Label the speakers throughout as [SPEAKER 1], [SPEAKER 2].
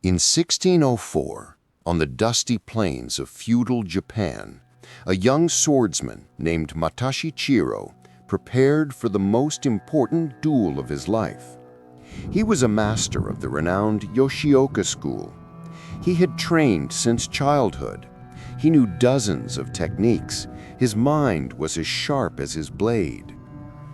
[SPEAKER 1] In 1604, on the dusty plains of feudal Japan, a young swordsman named Musashi prepared for the most important duel of his life. He was a master of the renowned Yoshioka school. He had trained since childhood. He knew dozens of techniques. His mind was as sharp as his blade.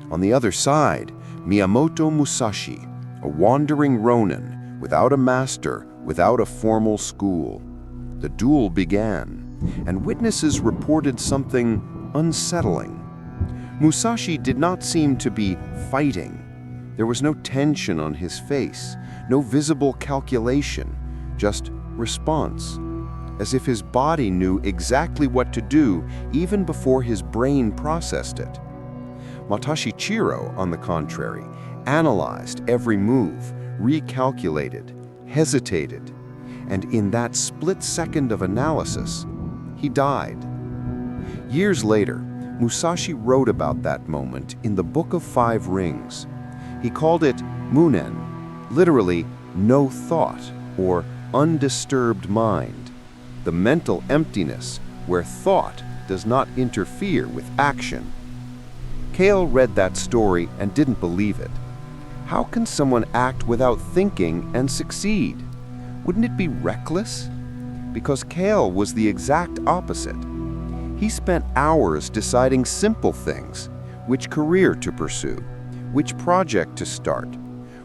[SPEAKER 1] On the other side, Miyamoto Musashi, a wandering ronin, without a master, without a formal school. The duel began, and witnesses reported something unsettling. Musashi did not seem to be fighting. There was no tension on his face, no visible calculation, just response, as if his body knew exactly what to do even before his brain processed it. Musashi, on the contrary, analyzed every move, recalculated, hesitated, and in that split second of analysis, he died. Years later, Musashi wrote about that moment in the Book of Five Rings. He called it Munen, literally no thought or undisturbed mind, the mental emptiness where thought does not interfere with action. Kale read that story and didn't believe it. How can someone act without thinking and succeed? Wouldn't it be reckless? Because Kale was the exact opposite. He spent hours deciding simple things, which career to pursue, which project to start,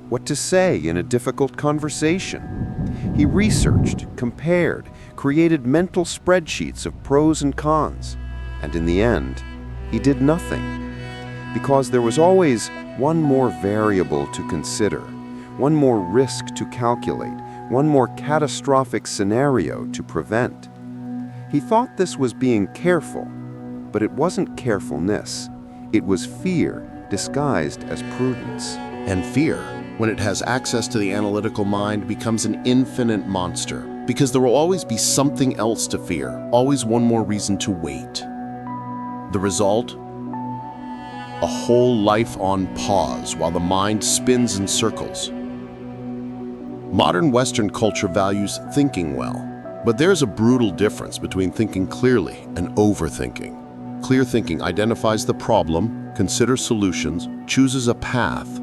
[SPEAKER 1] what to say in a difficult conversation. He researched, compared, created mental spreadsheets of pros and cons, and in the end, he did nothing. Because there was always one more variable to consider, one more risk to calculate, one more catastrophic scenario to prevent. He thought this was being careful, but it wasn't carefulness. It was fear disguised as prudence.
[SPEAKER 2] And fear, when it has access to the analytical mind, becomes an infinite monster, because there will always be something else to fear, always one more reason to wait. The result? A whole life on pause while the mind spins in circles. Modern Western culture values thinking well, but there's a brutal difference between thinking clearly and overthinking. Clear thinking identifies the problem, considers solutions, chooses a path,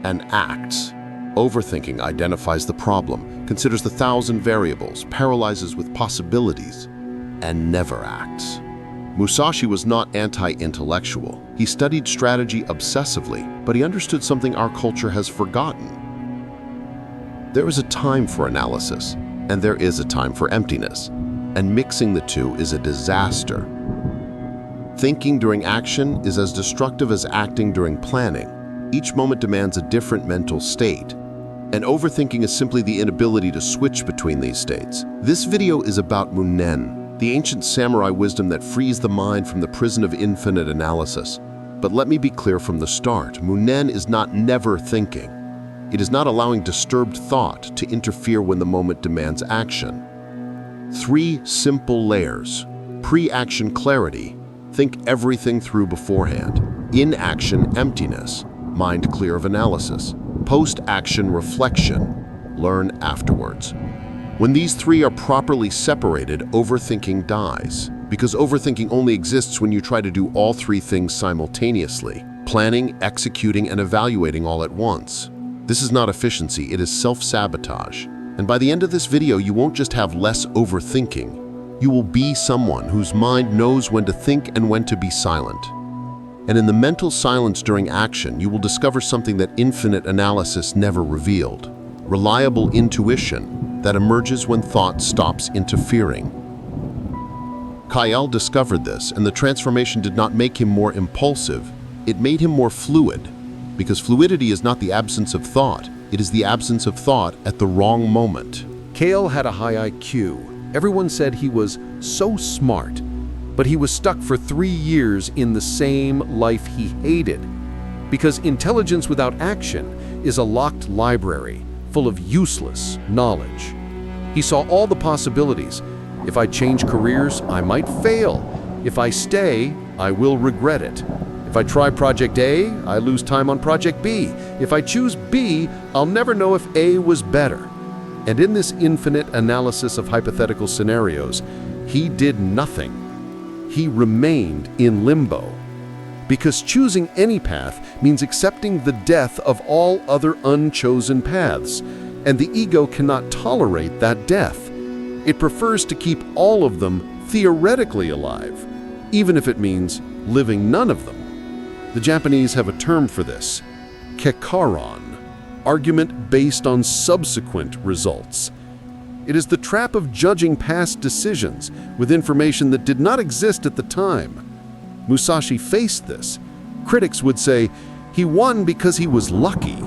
[SPEAKER 2] and acts. Overthinking identifies the problem, considers the 1,000 variables, paralyzes with possibilities, and never acts. Musashi was not anti-intellectual. He studied strategy obsessively, but he understood something our culture has forgotten. There is a time for analysis, and there is a time for emptiness, and mixing the two is a disaster. Thinking during action is as destructive as acting during planning. Each moment demands a different mental state, and overthinking is simply the inability to switch between these states. This video is about Munen, the ancient samurai wisdom that frees the mind from the prison of infinite analysis. But let me be clear from the start, Munen is not never thinking. It is not allowing disturbed thought to interfere when the moment demands action. 3 simple layers. Pre-action clarity, think everything through beforehand. In-action emptiness, mind clear of analysis. Post-action reflection, learn afterwards. When these 3 are properly separated, overthinking dies. Because overthinking only exists when you try to do all 3 things simultaneously, planning, executing, and evaluating all at once. This is not efficiency, it is self-sabotage. And by the end of this video, you won't just have less overthinking. You will be someone whose mind knows when to think and when to be silent. And in the mental silence during action, you will discover something that infinite analysis never revealed. Reliable intuition that emerges when thought stops interfering. Kyle discovered this, and the transformation did not make him more impulsive, it made him more fluid. Because fluidity is not the absence of thought, it is the absence of thought at the wrong moment.
[SPEAKER 3] Kale had a high IQ. Everyone said he was so smart, but he was stuck for 3 years in the same life he hated. Because intelligence without action is a locked library full of useless knowledge. He saw all the possibilities. If I change careers, I might fail. If I stay, I will regret it. If I try Project A, I lose time on Project B. If I choose B, I'll never know if A was better. And in this infinite analysis of hypothetical scenarios, he did nothing. He remained in limbo. Because choosing any path means accepting the death of all other unchosen paths, and the ego cannot tolerate that death. It prefers to keep all of them theoretically alive, even if it means living none of them. The Japanese have a term for this, kekaron, argument based on subsequent results. It is the trap of judging past decisions with information that did not exist at the time. Musashi faced this. Critics would say he won because he was lucky.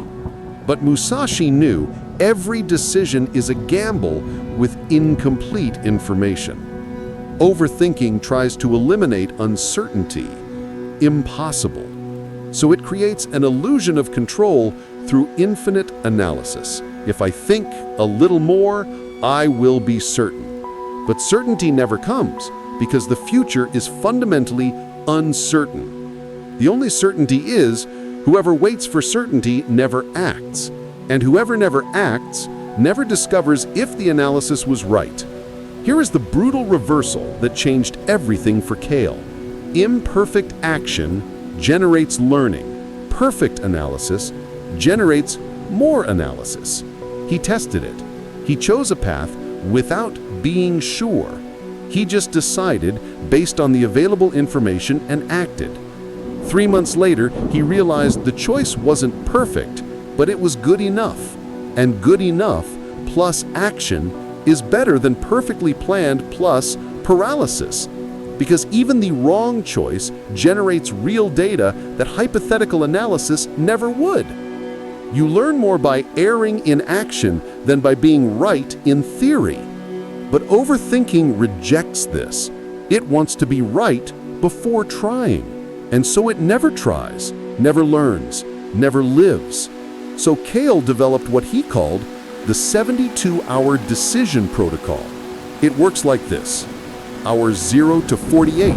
[SPEAKER 3] But Musashi knew every decision is a gamble with incomplete information. Overthinking tries to eliminate uncertainty. Impossible. So it creates an illusion of control through infinite analysis. If I think a little more, I will be certain. But certainty never comes because the future is fundamentally uncertain. The only certainty is whoever waits for certainty never acts, and whoever never acts never discovers if the analysis was right. Here is the brutal reversal that changed everything for Kale. Imperfect action generates learning. Perfect analysis generates more analysis. He tested it. He chose a path without being sure. He just decided based on the available information and acted. 3 months later, he realized the choice wasn't perfect, but it was good enough. And good enough plus action is better than perfectly planned plus paralysis. Because even the wrong choice generates real data that hypothetical analysis never would. You learn more by erring in action than by being right in theory. But overthinking rejects this. It wants to be right before trying. And so it never tries, never learns, never lives. So Kale developed what he called the 72-hour decision protocol. It works like this. Hours 0 to 48.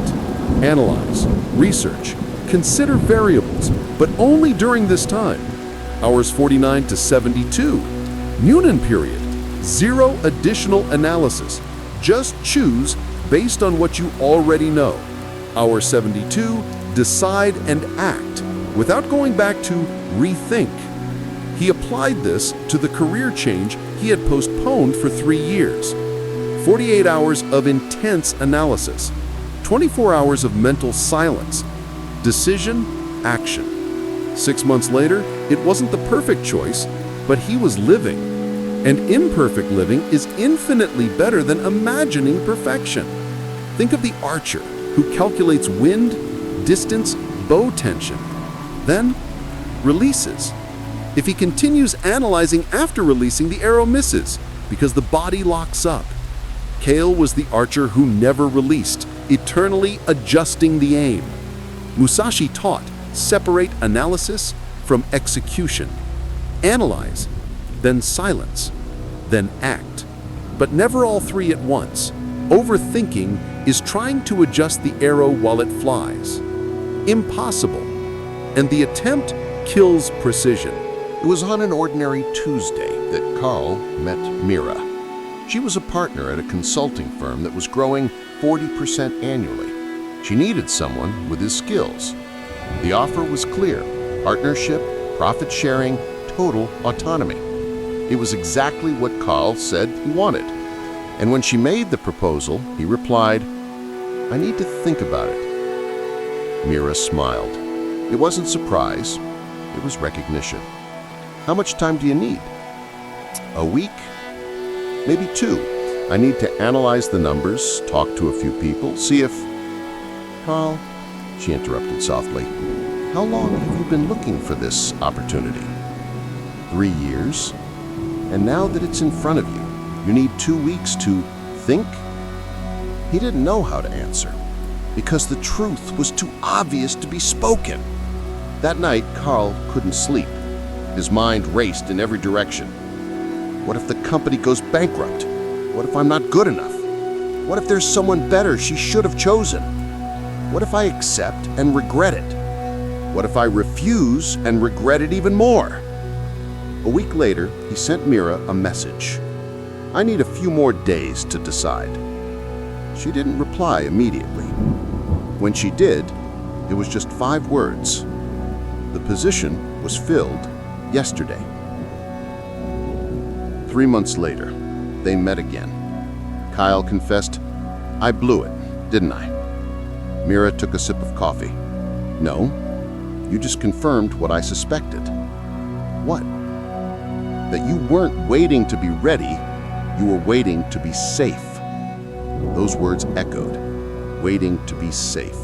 [SPEAKER 3] Analyze, research, consider variables, but only during this time. Hours 49 to 72. Munen period. 0 additional analysis. Just choose based on what you already know. Hour 72. Decide and act without going back to rethink. He applied this to the career change he had postponed for 3 years. 48 hours of intense analysis. 24 hours of mental silence. Decision, action. 6 months later, it wasn't the perfect choice, but he was living. And imperfect living is infinitely better than imagining perfection. Think of the archer who calculates wind, distance, bow tension, then releases. If he continues analyzing after releasing, the arrow misses because the body locks up. Kale was the archer who never released, eternally adjusting the aim. Musashi taught, separate analysis from execution. Analyze, then silence, then act. But never all three at once. Overthinking is trying to adjust the arrow while it flies. Impossible. And the attempt kills precision.
[SPEAKER 1] It was on an ordinary Tuesday that Carl met Mira. She was a partner at a consulting firm that was growing 40% annually. She needed someone with his skills. The offer was clear: partnership, profit sharing, total autonomy. It was exactly what Carl said he wanted. And when she made the proposal, he replied, "I need to think about it." Mira smiled. It wasn't surprise, it was recognition. "How much time do you need?" "A week? Maybe 2. I need to analyze the numbers, talk to a few people, see if—" "Carl," she interrupted softly, "how long have you been looking for this opportunity?" 3 years. And now that it's in front of you, you need 2 weeks to think? He didn't know how to answer, because the truth was too obvious to be spoken. That night, Carl couldn't sleep. His mind raced in every direction. What if the company goes bankrupt? What if I'm not good enough? What if there's someone better she should have chosen? What if I accept and regret it? What if I refuse and regret it even more? A week later, he sent Mira a message.
[SPEAKER 2] I need a few more days to decide." She didn't reply immediately. When she did, it was just 5 words. The position was filled yesterday. 3 months later, they met again. Kyle confessed, "I blew it, didn't I?" Mira took a sip of coffee. "No, you just confirmed what I suspected." "What?" "That you weren't waiting to be ready, you were waiting to be safe." Those words echoed, waiting to be safe.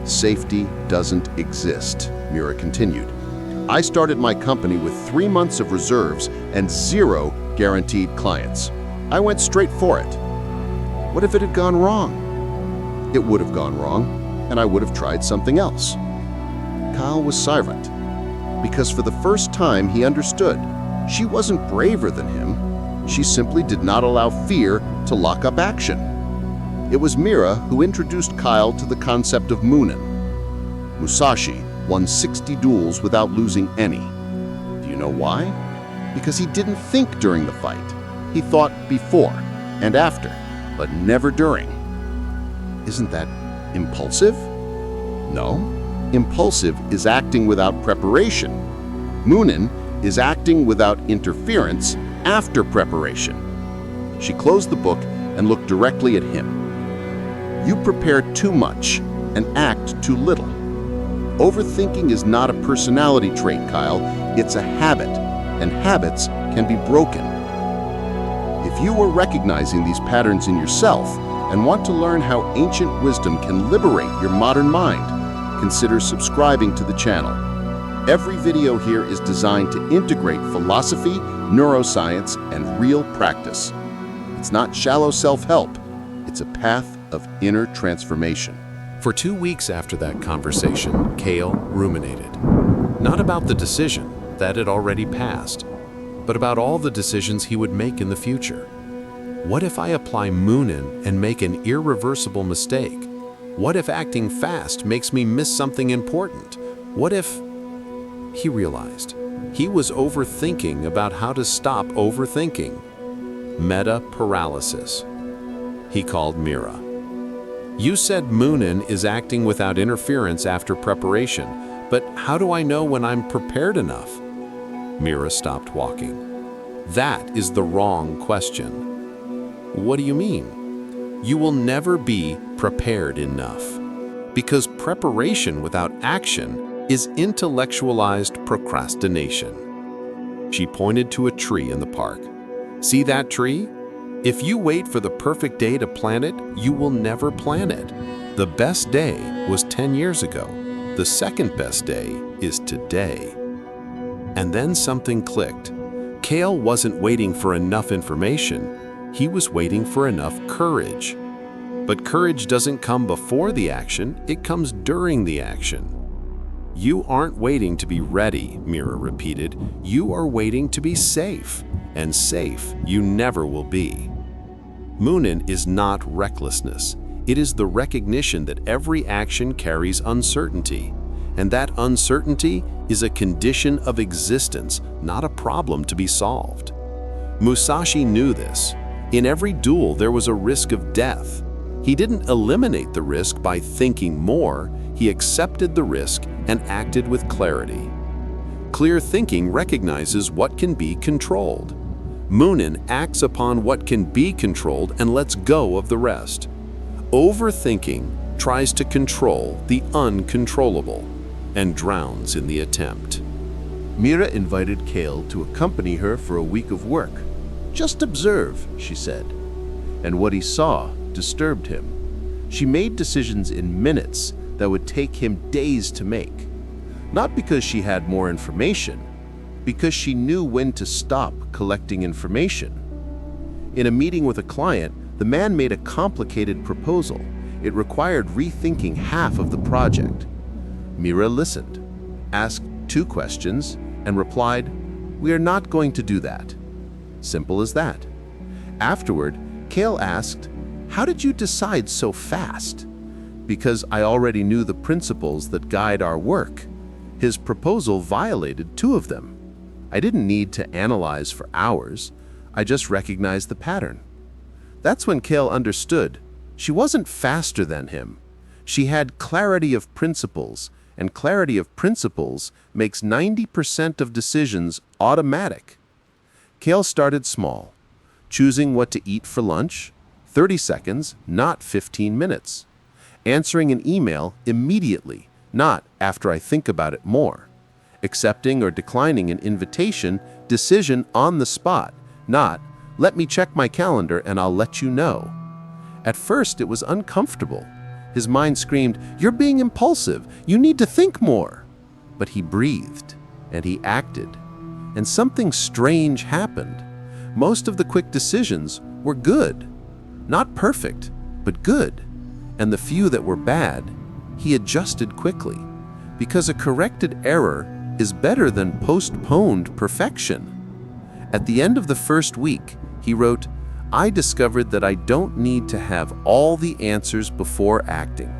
[SPEAKER 2] "Safety doesn't exist," Mira continued. "I started my company with 3 months of reserves and 0 guaranteed clients. I went straight for it. What if it had gone wrong?" "It would have gone wrong, and I would have tried something else." Kyle was silent, because for the first time he understood. She wasn't braver than him. She simply did not allow fear to lock up action. It was Mira who introduced Kyle to the concept of Munen. Musashi won 60 duels without losing any. Do you know why? Because he didn't think during the fight. He thought before and after, but never during. Isn't that impulsive? No. Impulsive is acting without preparation. Munen is acting without interference after preparation. She closed the book and looked directly at him. "You prepare too much and act too little. Overthinking is not a personality trait, Kyle. It's a habit, and habits can be broken." If you are recognizing these patterns in yourself and want to learn how ancient wisdom can liberate your modern mind, consider subscribing to the channel. Every video here is designed to integrate philosophy, neuroscience, and real practice. It's not shallow self-help. It's a path of inner transformation.
[SPEAKER 3] For 2 weeks after that conversation, Kale ruminated. Not about the decision, that had already passed, but about all the decisions he would make in the future. What if I apply Munen and make an irreversible mistake? What if acting fast makes me miss something important? What if... He realized he was overthinking about how to stop overthinking. Meta paralysis. He called Mira. "You said Munen is acting without interference after preparation, but how do I know when I'm prepared enough?" Mira stopped walking. "That is the wrong question." "What do you mean?" "You will never be prepared enough, because preparation without action is intellectualized procrastination." She pointed to a tree in the park. "See that tree? If you wait for the perfect day to plant it, you will never plant it. The best day was 10 years ago. The second best day is today." And then something clicked. Kale wasn't waiting for enough information. He was waiting for enough courage. But courage doesn't come before the action, it comes during the action. "You aren't waiting to be ready," Mira repeated. "You are waiting to be safe, and safe you never will be." Munen is not recklessness. It is the recognition that every action carries uncertainty, and that uncertainty is a condition of existence, not a problem to be solved. Musashi knew this. In every duel, there was a risk of death. He didn't eliminate the risk by thinking more, he accepted the risk and acted with clarity. Clear thinking recognizes what can be controlled. Munen acts upon what can be controlled and lets go of the rest. Overthinking tries to control the uncontrollable and drowns in the attempt.
[SPEAKER 2] Mira invited Kale to accompany her for a week of work. "Just observe," she said. And what he saw disturbed him. She made decisions in minutes that would take him days to make. Not because she had more information, because she knew when to stop collecting information. In a meeting with a client, the man made a complicated proposal. It required rethinking half of the project. Mira listened, asked 2 questions, and replied, "We are not going to do that." Simple as that. Afterward, Kale asked, "How did you decide so fast?" "Because I already knew the principles that guide our work." His proposal violated 2 of them. I didn't need to analyze for hours. I just recognized the pattern. That's when Kale understood. She wasn't faster than him. She had clarity of principles, and clarity of principles makes 90% of decisions automatic. Kale started small, choosing what to eat for lunch, 30 seconds, not 15 minutes. Answering an email immediately, not after I think about it more. Accepting or declining an invitation, decision on the spot, not let me check my calendar and I'll let you know. At first, it was uncomfortable. His mind screamed, "You're being impulsive. You need to think more." But he breathed, and he acted. And something strange happened. Most of the quick decisions were good. Not perfect, but good. And the few that were bad, he adjusted quickly. Because a corrected error is better than postponed perfection. At the end of the first week, he wrote, "I discovered that I don't need to have all the answers before acting.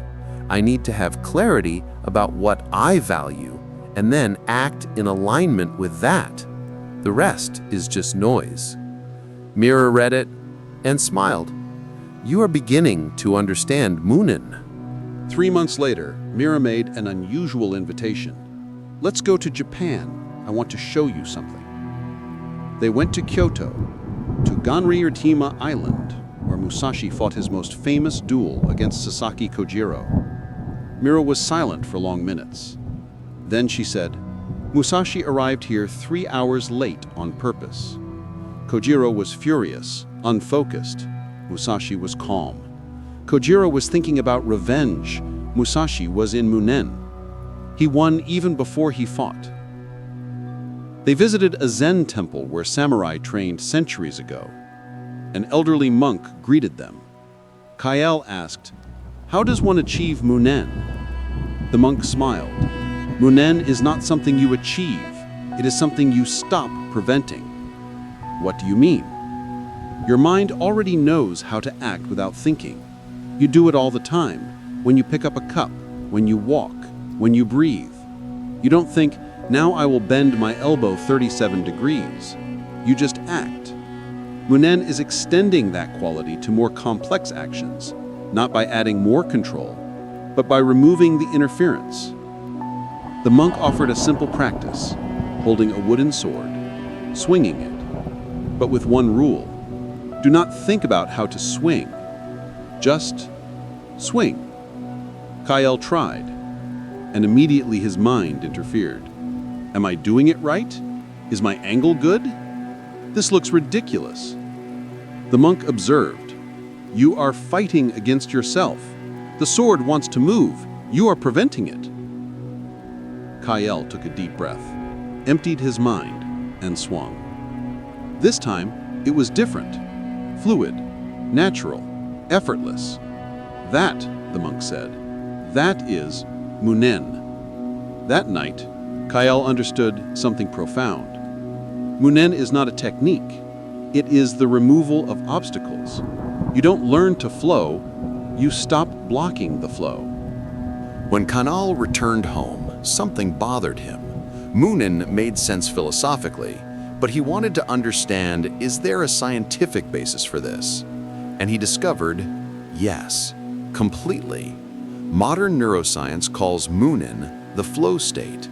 [SPEAKER 2] I need to have clarity about what I value and then act in alignment with that. The rest is just noise." Mira read it and smiled. "You are beginning to understand Munen."
[SPEAKER 3] 3 months later, Mira made an unusual invitation. "Let's go to Japan. I want to show you something." They went to Kyoto, to Ganryurtima Island, where Musashi fought his most famous duel against Sasaki Kojiro. Mira was silent for long minutes. Then she said, "Musashi arrived here 3 hours late on purpose." Kojiro was furious, unfocused. Musashi was calm. Kojiro was thinking about revenge. Musashi was in Munen. He won even before he fought. They visited a Zen temple where samurai trained centuries ago. An elderly monk greeted them. Kael asked, "How does one achieve Munen?" The monk smiled. "Munen is not something you achieve. It is something you stop preventing." "What do you mean?" "Your mind already knows how to act without thinking. You do it all the time, when you pick up a cup, when you walk, when you breathe. You don't think, 'Now I will bend my elbow 37 degrees. You just act. Munen is extending that quality to more complex actions, not by adding more control, but by removing the interference. The monk offered a simple practice, holding a wooden sword, swinging it, but with one rule. Do not think about how to swing. Just swing. Kael tried, and immediately his mind interfered. Am I doing it right? Is my angle good? This looks ridiculous. The monk observed. You are fighting against yourself. The sword wants to move. You are preventing it. Kael took a deep breath, emptied his mind, and swung. This time, it was different. Fluid, natural, effortless. That, the monk said, that is Munen. That night, Kael understood something profound. Munen is not a technique. It is the removal of obstacles. You don't learn to flow, you stop blocking the flow.
[SPEAKER 1] When Kanal returned home, something bothered him. Munen made sense philosophically, but he wanted to understand, is there a scientific basis for this? And he discovered, yes, completely. Modern neuroscience calls Munen the flow state.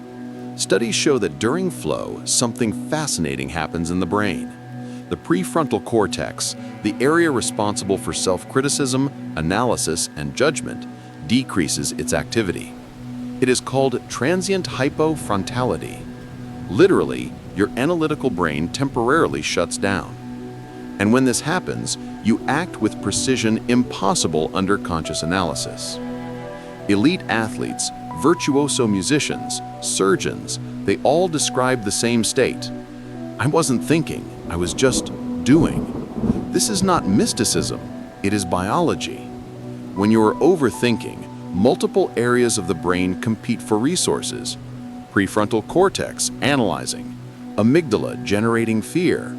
[SPEAKER 1] Studies show that during flow, something fascinating happens in the brain. The prefrontal cortex, the area responsible for self-criticism, analysis, and judgment, decreases its activity. It is called transient hypofrontality. Literally, your analytical brain temporarily shuts down. And when this happens, you act with precision impossible under conscious analysis. Elite athletes, virtuoso musicians, surgeons, they all describe the same state. I wasn't thinking, I was just doing. This is not mysticism, it is biology. When you're overthinking, multiple areas of the brain compete for resources. Prefrontal cortex, analyzing. Amygdala, generating fear.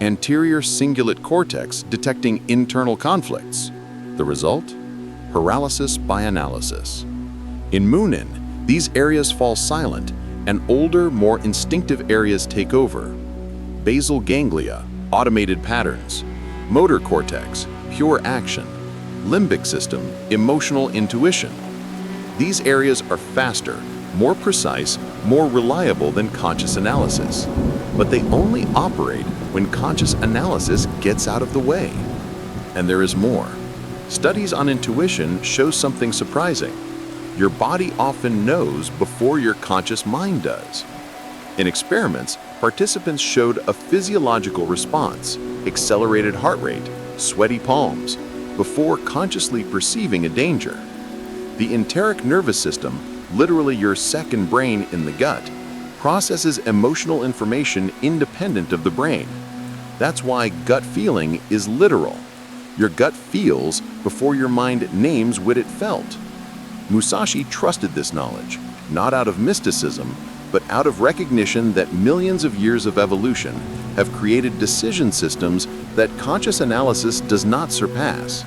[SPEAKER 1] Anterior cingulate cortex, detecting internal conflicts. The result? Paralysis by analysis. In Munen, these areas fall silent, and older, more instinctive areas take over. Basal ganglia,
[SPEAKER 4] automated patterns, motor cortex, pure action, limbic system, emotional intuition. These areas are faster, more precise, more reliable than conscious analysis, but they only operate when conscious analysis gets out of the way. And there is more. Studies on intuition show something surprising. Your body often knows before your conscious mind does. In experiments, participants showed a physiological response, accelerated heart rate, sweaty palms, before consciously perceiving a danger. The enteric nervous system, literally your second brain in the gut, processes emotional information independent of the brain. That's why gut feeling is literal. Your gut feels before your mind names what it felt. Musashi trusted this knowledge, not out of mysticism, but out of recognition that millions of years of evolution have created decision systems that conscious analysis does not surpass.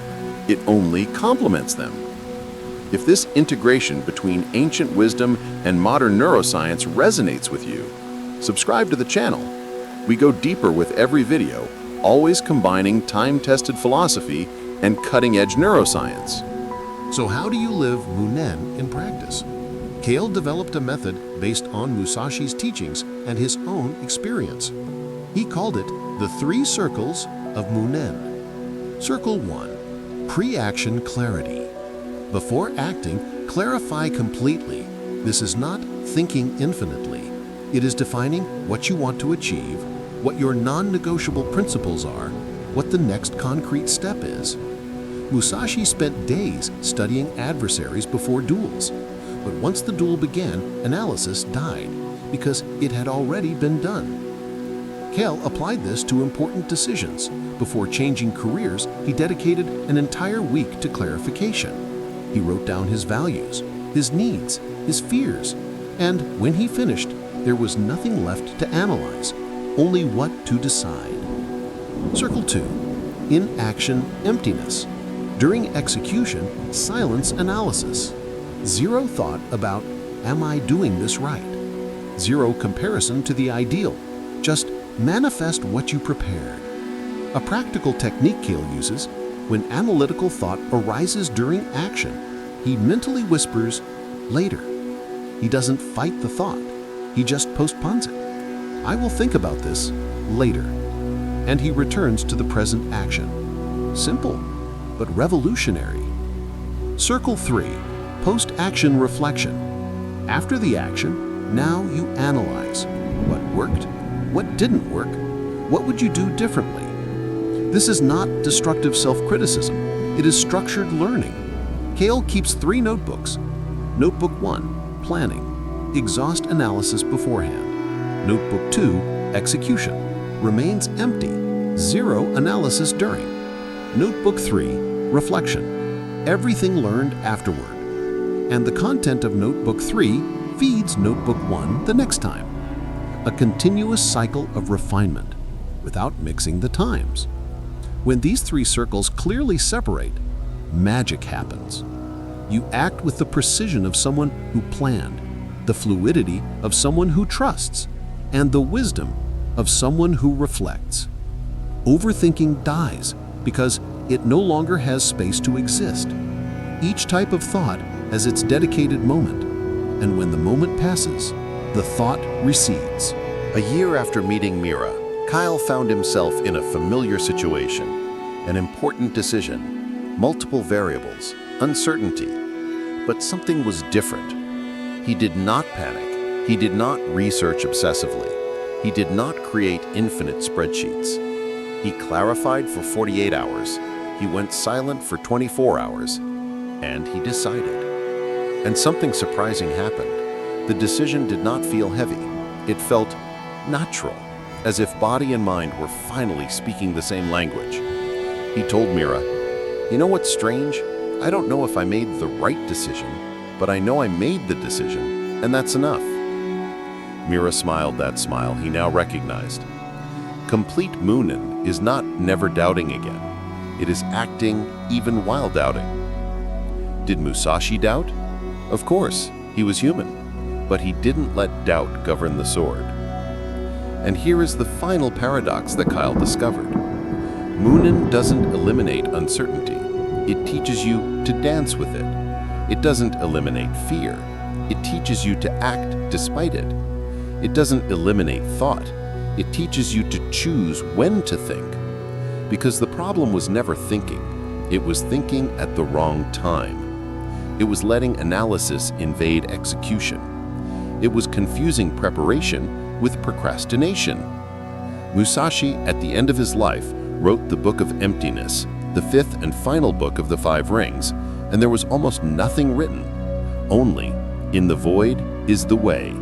[SPEAKER 4] It only complements them. If this integration between ancient wisdom and modern neuroscience resonates with you, subscribe to the channel. We go deeper with every video, always combining time-tested philosophy and cutting-edge neuroscience.
[SPEAKER 2] So how do you live Munen in practice? Kale developed a method based on Musashi's teachings and his own experience. He called it the 3 circles of Munen. Circle 1, pre-action clarity. Before acting, clarify completely. This is not thinking infinitely. It is defining what you want to achieve, what your non-negotiable principles are, what the next concrete step is. Musashi spent days studying adversaries before duels. But once the duel began, analysis died because it had already been done. Kale applied this to important decisions. Before changing careers, he dedicated an entire week to clarification. He wrote down his values, his needs, his fears, and when he finished, there was nothing left to analyze, only what to decide. Circle 2. In action, emptiness. During execution, silence analysis. 0 thought about, am I doing this right? 0 comparison to the ideal. Just manifest what you prepared. A practical technique Kale uses, when analytical thought arises during action, he mentally whispers, later. He doesn't fight the thought. He just postpones it. I will think about this later. And he returns to the present action. Simple, but revolutionary. Circle 3. Post-action reflection. After the action, now you analyze. What worked? What didn't work? What would you do differently? This is not destructive self-criticism. It is structured learning. Kale keeps 3 notebooks. Notebook 1, planning. Exhaust analysis beforehand. Notebook 2, execution. Remains empty. 0 analysis during. Notebook 3, reflection. Everything learned afterward. And the content of Notebook 3 feeds Notebook 1 the next time. A continuous cycle of refinement without mixing the times. When these 3 circles clearly separate, magic happens. You act with the precision of someone who planned, the fluidity of someone who trusts, and the wisdom of someone who reflects. Overthinking dies because it no longer has space to exist. Each type of thought has its dedicated moment, and when the moment passes, the thought recedes.
[SPEAKER 1] A year after meeting Mira, Kyle found himself in a familiar situation, an important decision, multiple variables, uncertainty. But something was different. He did not panic. He did not research obsessively. He did not create infinite spreadsheets. He clarified for 48 hours. He went silent for 24 hours. And he decided. And something surprising happened. The decision did not feel heavy. It felt natural, as if body and mind were finally speaking the same language. He told Mira, "You know what's strange? I don't know if I made the right decision, but I know I made the decision, and that's enough." Mira smiled that smile he now recognized. Complete Munen is not never doubting again. It is acting even while doubting. Did Musashi doubt? Of course, he was human, but he didn't let doubt govern the sword.
[SPEAKER 4] And here is the final paradox that Kyle discovered. Munen doesn't eliminate uncertainty. It teaches you to dance with it. It doesn't eliminate fear. It teaches you to act despite it. It doesn't eliminate thought. It teaches you to choose when to think. Because the problem was never thinking. It was thinking at the wrong time. It was letting analysis invade execution. It was confusing preparation with procrastination. Musashi, at the end of his life, wrote the Book of Emptiness, the fifth and final book of the 5 rings, and there was almost nothing written. Only, in the void is the way.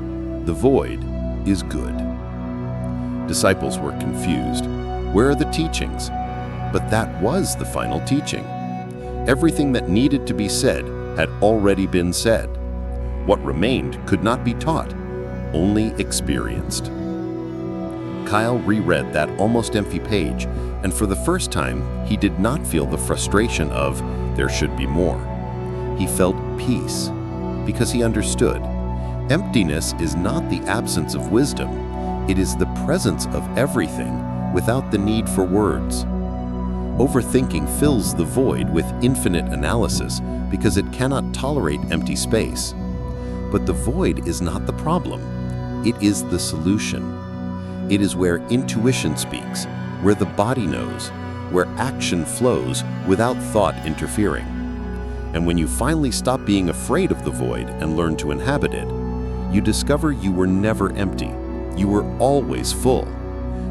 [SPEAKER 4] The void is good. Disciples were confused. Where are the teachings? But that was the final teaching. Everything that needed to be said had already been said. What remained could not be taught, only experienced. Kyle reread that almost empty page, and for the first time, he did not feel the frustration of, there should be more. He felt peace, because he understood. Emptiness is not the absence of wisdom. It is the presence of everything without the need for words. Overthinking fills the void with infinite analysis because it cannot tolerate empty space. But the void is not the problem. It is the solution. It is where intuition speaks, where the body knows, where action flows without thought interfering. And when you finally stop being afraid of the void and learn to inhabit it, you discover you were never empty. You were always full.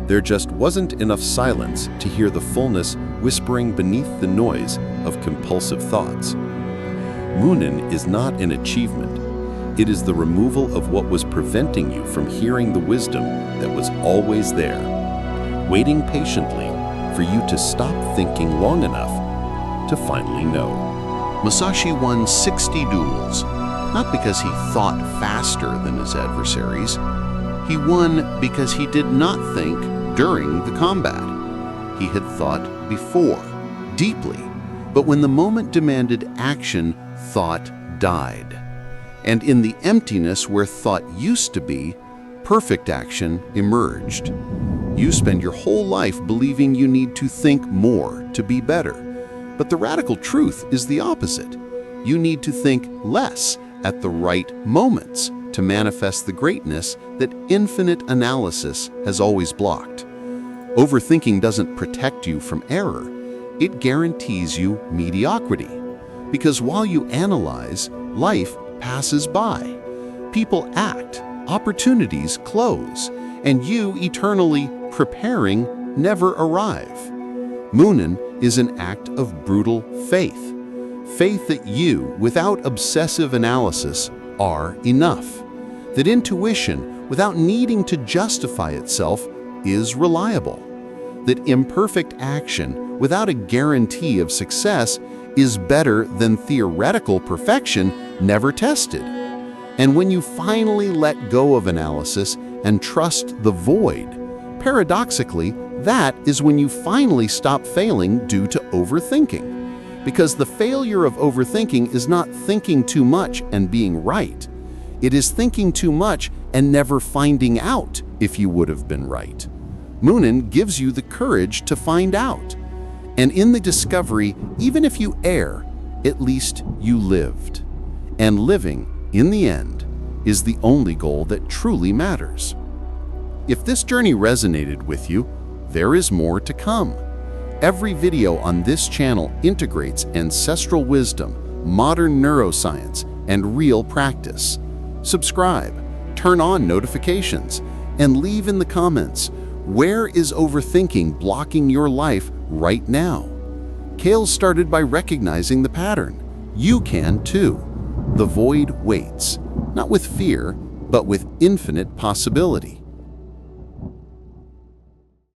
[SPEAKER 4] There just wasn't enough silence to hear the fullness whispering beneath the noise of compulsive thoughts. Munen is not an achievement. It is the removal of what was preventing you from hearing the wisdom that was always there, waiting patiently for you to stop thinking long enough to finally know.
[SPEAKER 2] Musashi won 60 duels, not because he thought faster than his adversaries. He won because he did not think during the combat. He had thought before, deeply, but when the moment demanded action, thought died. And in the emptiness where thought used to be, perfect action emerged. You spend your whole life believing you need to think more to be better. But the radical truth is the opposite. You need to think less at the right moments to manifest the greatness that infinite analysis has always blocked. Overthinking doesn't protect you from error. It guarantees you mediocrity. Because while you analyze, life passes by. People act, opportunities close, and you, eternally preparing, never arrive. Munen is an act of brutal faith. Faith that you, without obsessive analysis, are enough. That intuition, without needing to justify itself, is reliable. That imperfect action, without a guarantee of success, is better than theoretical perfection never tested. And when you finally let go of analysis and trust the void, paradoxically, that is when you finally stop failing due to overthinking. Because the failure of overthinking is not thinking too much and being right. It is thinking too much and never finding out if you would have been right. Munen gives you the courage to find out. And in the discovery, even if you err, at least you lived. And living, in the end, is the only goal that truly matters. If this journey resonated with you, there is more to come. Every video on this channel integrates ancestral wisdom, modern neuroscience, and real practice. Subscribe, turn on notifications, and leave in the comments, where is overthinking blocking your life right now? Kale started by recognizing the pattern. You can too. The void waits, not with fear, but with infinite possibility.